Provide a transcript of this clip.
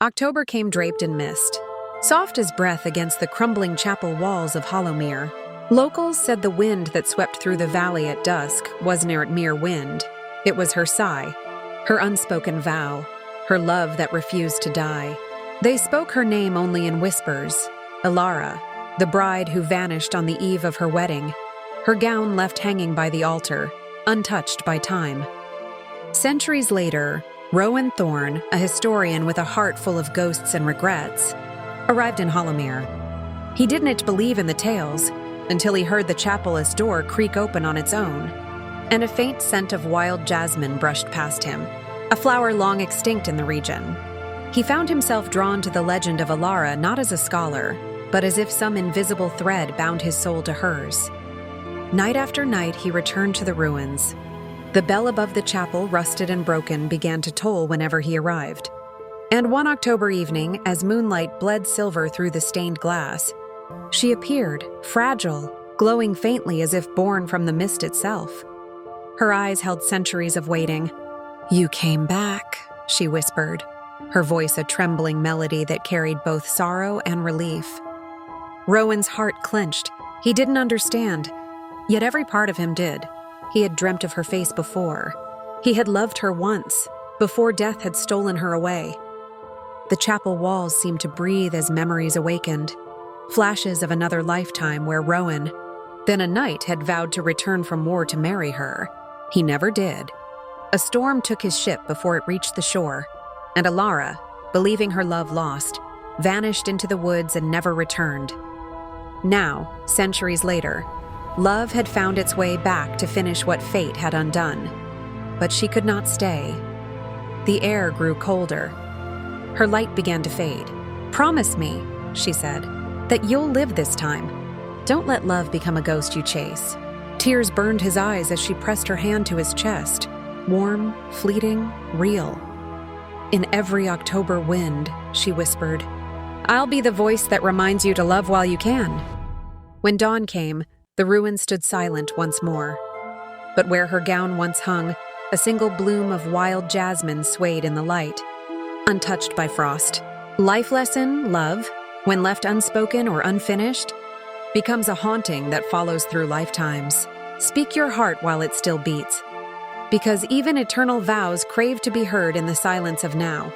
October came draped in mist, soft as breath against the crumbling chapel walls of Hollowmere. Locals said the wind that swept through the valley at dusk wasn't mere wind. It was her sigh, her unspoken vow, her love that refused to die. They spoke her name only in whispers. Elara, the bride who vanished on the eve of her wedding, her gown left hanging by the altar, untouched by time. Centuries later, Rowan Thorne, a historian with a heart full of ghosts and regrets, arrived in Hollowmere. He didn't believe in the tales until he heard the chapel's door creak open on its own, and a faint scent of wild jasmine brushed past him, a flower long extinct in the region. He found himself drawn to the legend of Elara not as a scholar, but as if some invisible thread bound his soul to hers. Night after night, he returned to the ruins. The bell above the chapel, rusted and broken, began to toll whenever he arrived. And one October evening, as moonlight bled silver through the stained glass, she appeared, fragile, glowing faintly as if born from the mist itself. Her eyes held centuries of waiting. "You came back," she whispered, her voice a trembling melody that carried both sorrow and relief. Rowan's heart clenched. He didn't understand, yet every part of him did. He had dreamt of her face before. He had loved her once, before death had stolen her away. The chapel walls seemed to breathe as memories awakened, flashes of another lifetime where Rowan, then a knight, had vowed to return from war to marry her. He never did. A storm took his ship before it reached the shore, and Elara, believing her love lost, vanished into the woods and never returned. Now, centuries later, love had found its way back to finish what fate had undone. But she could not stay. The air grew colder. Her light began to fade. "Promise me," she said, "that you'll live this time. Don't let love become a ghost you chase." Tears burned his eyes as she pressed her hand to his chest, warm, fleeting, real. "In every October wind," she whispered, "I'll be the voice that reminds you to love while you can." When dawn came, the ruin stood silent once more. But where her gown once hung, a single bloom of wild jasmine swayed in the light, untouched by frost. Life lesson, love, when left unspoken or unfinished, becomes a haunting that follows through lifetimes. Speak your heart while it still beats, because even eternal vows crave to be heard in the silence of now.